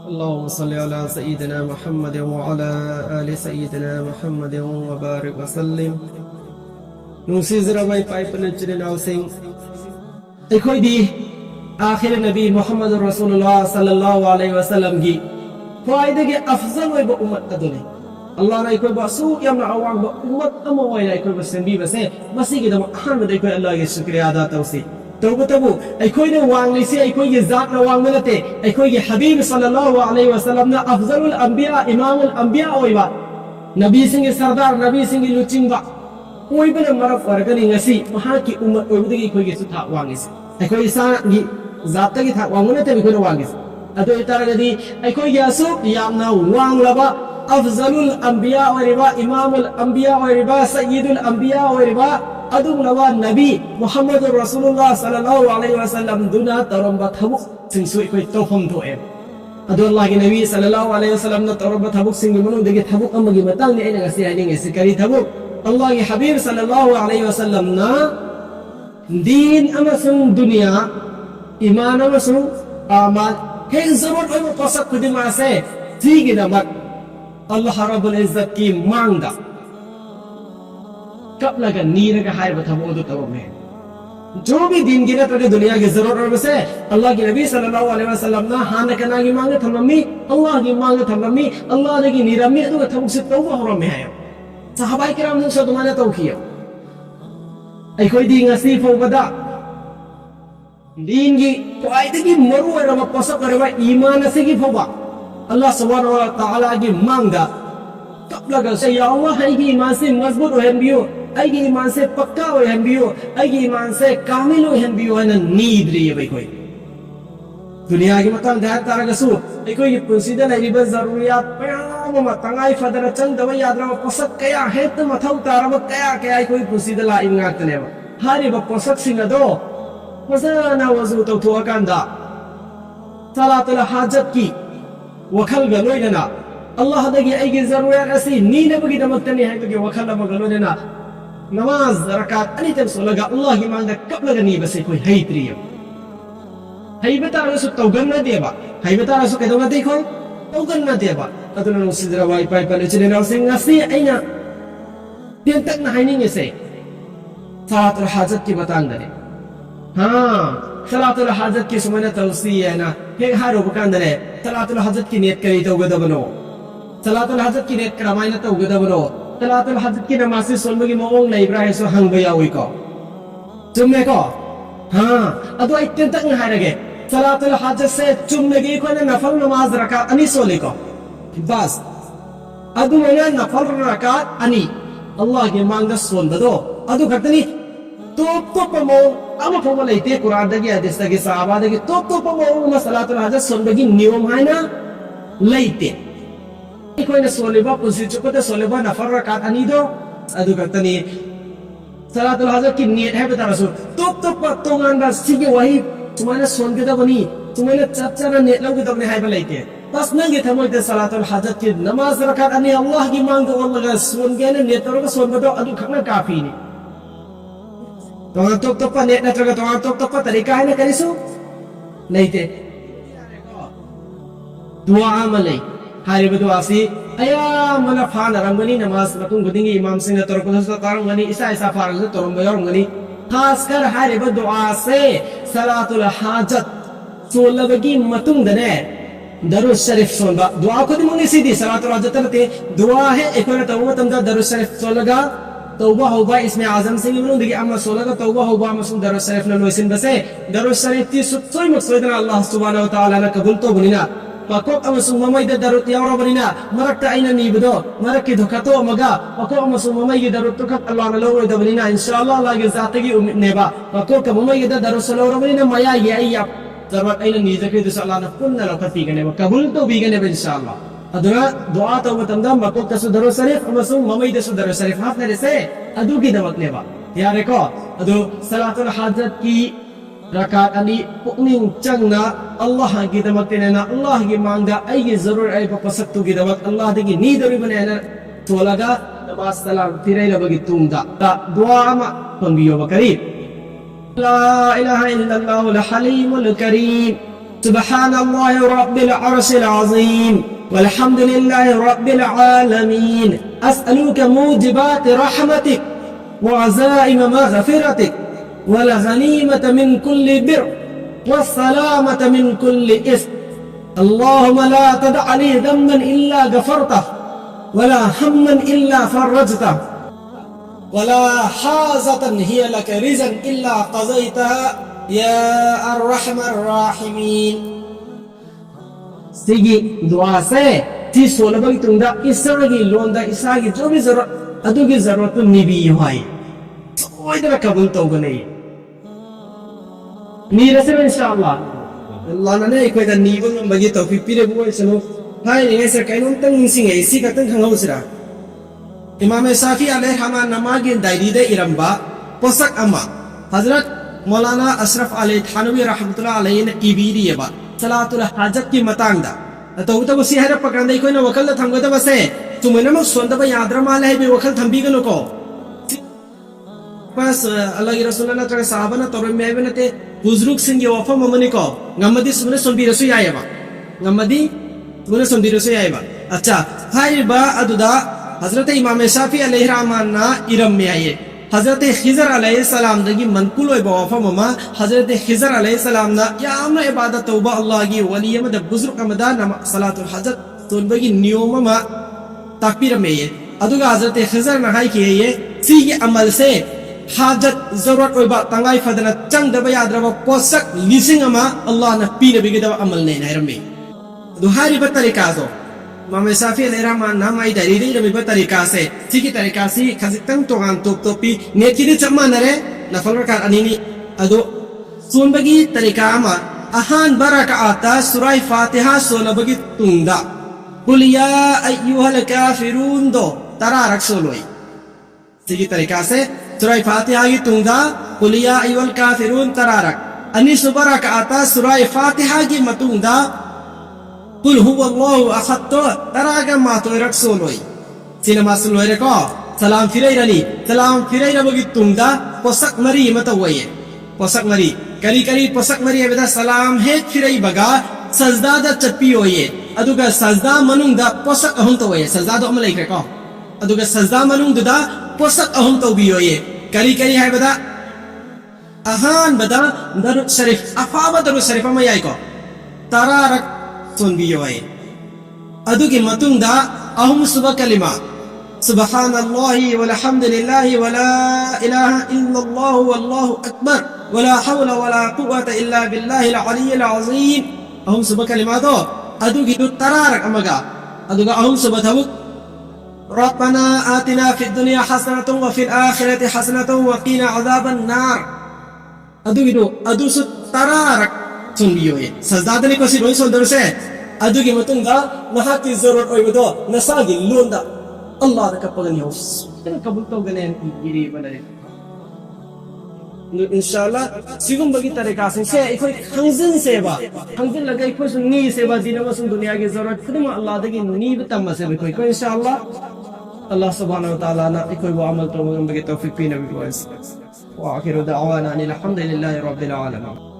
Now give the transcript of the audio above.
اللهم صل على سيدنا محمد وعلى آل سيدنا محمد وبارك وسلم نوسيزر باي بايب نجرين أوسين إخوي دي آخر النبي محمد رسول الله صلى الله عليه وسلم جي فايدة جي أفضل ويبقى أمت أدوني الله لا يكون بسوء يمنع عوام بأمت أما ويلا يكون بسنبي بس مسيح كده محمد يكون الله يشكر هذا توسي तबु अखोइने वांगलिसे अखोइगे जात न वांग मनते अखोइगे हबीब सल्लल्लाहु अलैहि वसल्लम ना अफजलुल अंबिया इमामुल अंबिया ओइबा नबी सिंह सरदार नबी सिंह लुचिंगबा ओइबन मरफ वर्गनि ngasi महाकी उम्मत ओइबदगी अखोइगे सुथा वांगिसे अखोइ सागी जातगी था वांग मनते अखोइने वांगिसे अदो इतारगदी अखोइगे असु यामना वांगलबा अफजलुल अंबिया ओइबा इमामुल अंबिया ओइबा सय्यिदुल अंबिया ओइबा अदुगलवा नबी मुहम्मद रसूलुल्लाह सल्लल्लाहु अलैहि वसल्लम दुना तरम्बा थबुक सिंसुइ कोइ तोफम थोए अदु अल्लाह के नबी सल्लल्लाहु अलैहि वसल्लम न तरम्बा थबुक सिंग मनु दगे थबुक अमगी मतंग ने एना गसी आइने से करी थबुक अल्लाह के हबीब सल्लल्लाहु अलैहि वसल्लम ना दीन अमसुं दुनिया ईमान अमसुं अमल हे जरूरत है पसक खुदिमा से ठीक नमक अल्लाह रब्बुल इज्जत की मांगदा कब लगा नीर का हाय बता वो तो में जो भी दिन की ना तेरे दुनिया की जरूरत है से अल्लाह के नबी सल्लल्लाहु अलैहि वसल्लम ना हान करना की मांगे थममी अल्लाह की मांगे थममी अल्लाह ने की निरमी तो थम से तौबा हो में है सहाबाई किराम ने सो तुम्हारे तौखिया आई कोई दी ngasi फोबदा दिन की क्वाइट की मरु है रब पसक करवा ईमान से की फोबा अल्लाह सुब्हानहु व तआला की मांगा कब लगा से या अल्लाह है की ईमान से मजबूत हो बियो अगी ईमान से पक्का हो बियो अगी ईमान से कामिल हो बियो है ना नीड रही है भाई कोई दुनिया की मतंग ध्यान तारा कसु कोई ये पुंसीदे नहीं बस जरूरियात पैराम मतंगाई फदर चंद दवाई यात्रा में पसक कया है तो मथाउ तारा में कया कया कोई पुंसीदे ला इंगात ने हारी ब पसक सिंह दो मज़ाना वज़ू तो थोड़ा कंदा सलातुल हाजत की वखल गलोई ना अल्लाह दगी ऐगे जरूरत ऐसी नींद बगी दमतनी है तो के वखल न गलो देना नमाज रकात अनी तब सो लगा अल्लाह की मांग कब लगा नी बसे कोई है त्रिय है बता रसु तौगन न देबा है बता रसु के दमा देखो तौगन न देबा अदुन नु सिदरा वाई पाई पले चले न सिंग ngasi aina tin tak na hainin से salatul hajat की बतांग दे हां salatul hajat की सुमने तौसी है ना हे हारो बकान दे salatul hajat की नियत करी तो गदबनो salatul hajat की नियत करमाइना तो गदबनो salatul hajat की नमाज से सोलमगी मोंग नै इब्राहिम सो हंग बयावी को जुम्मे को हां अदो इतन तक न हारगे salatul hajat से जुम्मे को ने नफल नमाज रकात अनि सोले को बस अदु मना नफल रकात अनि अल्लाह के मांग सोल दो अदु खतनी तो पमो अमा फम लेते कुरान दगी हदीस दगी सहाबा दगी तो पमो न salatul hajat सोलबगी नियम है ना लेते कोई ने सोलेबा पुसी चुकते सोलेबा नफल रकात अनि दो अदु खतनी salatul hajat की नियत है बता रसो तो पतोंगान दा सिगे वही तुम्हारे सोन के दबनी तुम्हारे चच्चा ने नेट लोग दबने है लेते बस नंगे थमोय ते salatul hajat की नमाज रकात अनि अल्लाह की मांग दो लगा सोन के ने नेट रो सोन दो अदु खना काफी ने तो पर नेट नत्रगा तो पर तरीका है ना करिसु नहीं थे दुआ अमले हारी दुआ सी अया मला फान रंगनी नमाज मतुं गुदिंगी इमाम सिंह तरफ से तारंगनी ईसा फारग से तरम बयरंगनी खासकर हारी दुआ से salatul hajat सोलबगी मतुं दने दरुद शरीफ सोलबा दुआ को दिमुनी सीधी salatul hajat ते दुआ है एक बार तौबा तमदा दरुद शरीफ सोलगा तौबा होगा इसमें आजम सिंह इब्न दिगी अम्मा सोलगा तौबा होगा मसुम दरुद शरीफ न लोइसिन बसे दरुद शरीफ ती सुत्सोय मक्सदना अल्लाह सुब्हानाहु व तआला न कबूल तो बनिना पको अमसुम ममई दरुद यावरा बनिना मरकता आइना नीबदो मरक की धोखतो मगा पको अमसुम ममई दरुद तो खत अल्लाह न लोय द बनिना इंशाअल्लाह अल्लाह की जात की उम्मीद नेबा पको क ममई दरुद सलोरा बनिना मया ये या जरूरत आइना नीजे के दिस अल्लाह न पुन्न लखती गने कबूल तो बीगने इंशाअल्लाह अदुना दुआ तो मतंदा मको कसु दरुद शरीफ अमसुम ममई दसु दरुद शरीफ हाथ ने से अदु की दमक नेबा यार को अदु salatul hajat की रकात अनि पुकनिंग चंगना अल्लाह की दमक तेना अल्लाह की मांगा आई जरूर आई पसक्तु की दमक अल्लाह दगी नी दरी बनेना तो लगा नमाज सलाम तिरै लबगी तुंगा ता दुआ मा पंगियो बकरी ला इलाहा इल्लल्लाहुल हलीमुल करीम سبحان الله رب العرش العظيم والحمد لله رب العالمين أسألك موجبات رحمتك وعزائم مغفرتك والغنيمة من كل بر والسلامة من كل إثم اللهم لا تدع لي ذنبا إلا غفرته ولا هما إلا فرجته ولا حاجة هي لك رزقا إلا قضيتها يا أرحم الراحمين سيجي دعاء سي تي سولبك تندا إساقي لوندا إساقي جو بھی ضرورت أدوكي ضرورت نبي هاي وإذا قبول توغني نيرسل إن شاء الله الله نانا إكوي دا نيبون من بغي توفيق بيري بوي سنو هاي نيسا كاينون تنين سيني إسي كتن خنغو سرا إمام الشافعي عليه رحمه نماغين دايدي دا إرمبا پسك أما حضرت مولانا अशरफ अली थानवी रहमतुल्लाह अलैहि ने इबीरी यबा सलातुल हाजत की मतंग दा तो उतो सी हर पकड़न दे कोई न वकल थंगो द बसे तुमने म सोंद ब याद्र माल है बे वकल थंबी गनो को बस अल्लाह की रसूल ने तरे साहबा ने तोरे में बने बुजुर्ग सिंह ये वफा ममनी को गमदी सुने सुन भी रसू आयबा गमदी सुने सुन भी रसू आयबा अच्छा हाय बा अदुदा हजरत इमाम शाफी अलैहि रहमान ना इरम में आए हजरत खिजर अलैहिस्सलाम दगी मनकुल व वफा ममा हजरत खिजर अलैहिस्सलाम ना या अमर इबादत तौबा अल्लाह की वली मद बुजुर्ग मदा नम सलातुल हजत तो बगी नियम मा तकबीर में ये अदुगा हजरत खिजर ना हाय किए ये सी के अमल से हाजत जरूरत ओबा तंगाई फदना चंग दबा याद्रबा पोसक लिसिंग अमा अल्लाह ना पीर बिगे दबा अमल नहीं नरमे दुहारी बतरिका दो इमाम शाफी अलैहि रहमान नाम आई दारी रे रबी तरीका से ठीक तरीका से खजितंग तोगान टोपी नेकी ने चम्मा नरे नफल रकात अनिनी अदो सुनबगी तरीका अमा अहान बरकाता सूरह फातिहा सोलबगी तुंगा कुल या अय्युहल काफिरून दो तरारक सोलोई ठीक तरीका से सूरह फातिहा की तुंगा कुल या अय्युहल काफिरून तरारक अनि सुबरकाता सूरह फातिहा की मतुंगा कुल हुवल्लाहु अहद तो तरागा मा तो रक्सोलोई सिनेमा सुलोय रे को सलाम फिरै रबगी तुंगा पोसक मरी मत वये पोसक मरी करी करी पोसक मरी बेदा सलाम हे फिरै बगा सजदा दा चप्पी होये अदुगा सजदा मनुंग दा पोसक अहम तो वये सजदा दो अमल इकरे को अदुगा सजदा मनुंग दा पोसक अहम तो भी होये करी करी है बेदा अहान बदा दरुद शरीफ अफावा दरुद शरीफ में याई को तरारक सुन भी योए अदु की मतुंगा अहम सुबह कलिमा सुबहानल्लाहि वल्हम्दुलिल्लाहि वला इलाहा इल्लल्लाहु वल्लाहु अकबर वला हौला वला कुव्वता इल्ला बिल्लाहिल अलिय्यिल अज़ीम अहम सुबह कलिमा दो अदु की दु तरारक अमगा अदु का अहम सुबह थबु रब्बना आतिना फिद दुनिया हसनतन व फिल आखिरति हसनतन व क़ीना अज़ाबन नार अदु की दु अदु सु तरारक सुन भी योए सजदा दने को सिरोई सुंदर से अदु की मतुंगा नहा की जरूरत ओय बदो नसागी लोंदा अल्लाह दा कपगन योस कबूल तो गने गिरी बने इंशाल्लाह सिगुम बगी तरीका से इकोई खंजन सेवा खंजन लगे इको सुन्नी सेवा दिन में सुन दुनिया की जरूरत खुद में अल्लाह दगी नी बतम से कोई इंशाल्लाह अल्लाह सुब्हानहु व तआला ना इकोई वो अमल तो बगी तौफीक पी नबी व आखिर दअवाना अनिल हम्दुलिल्लाहि रब्बिल आलमीन।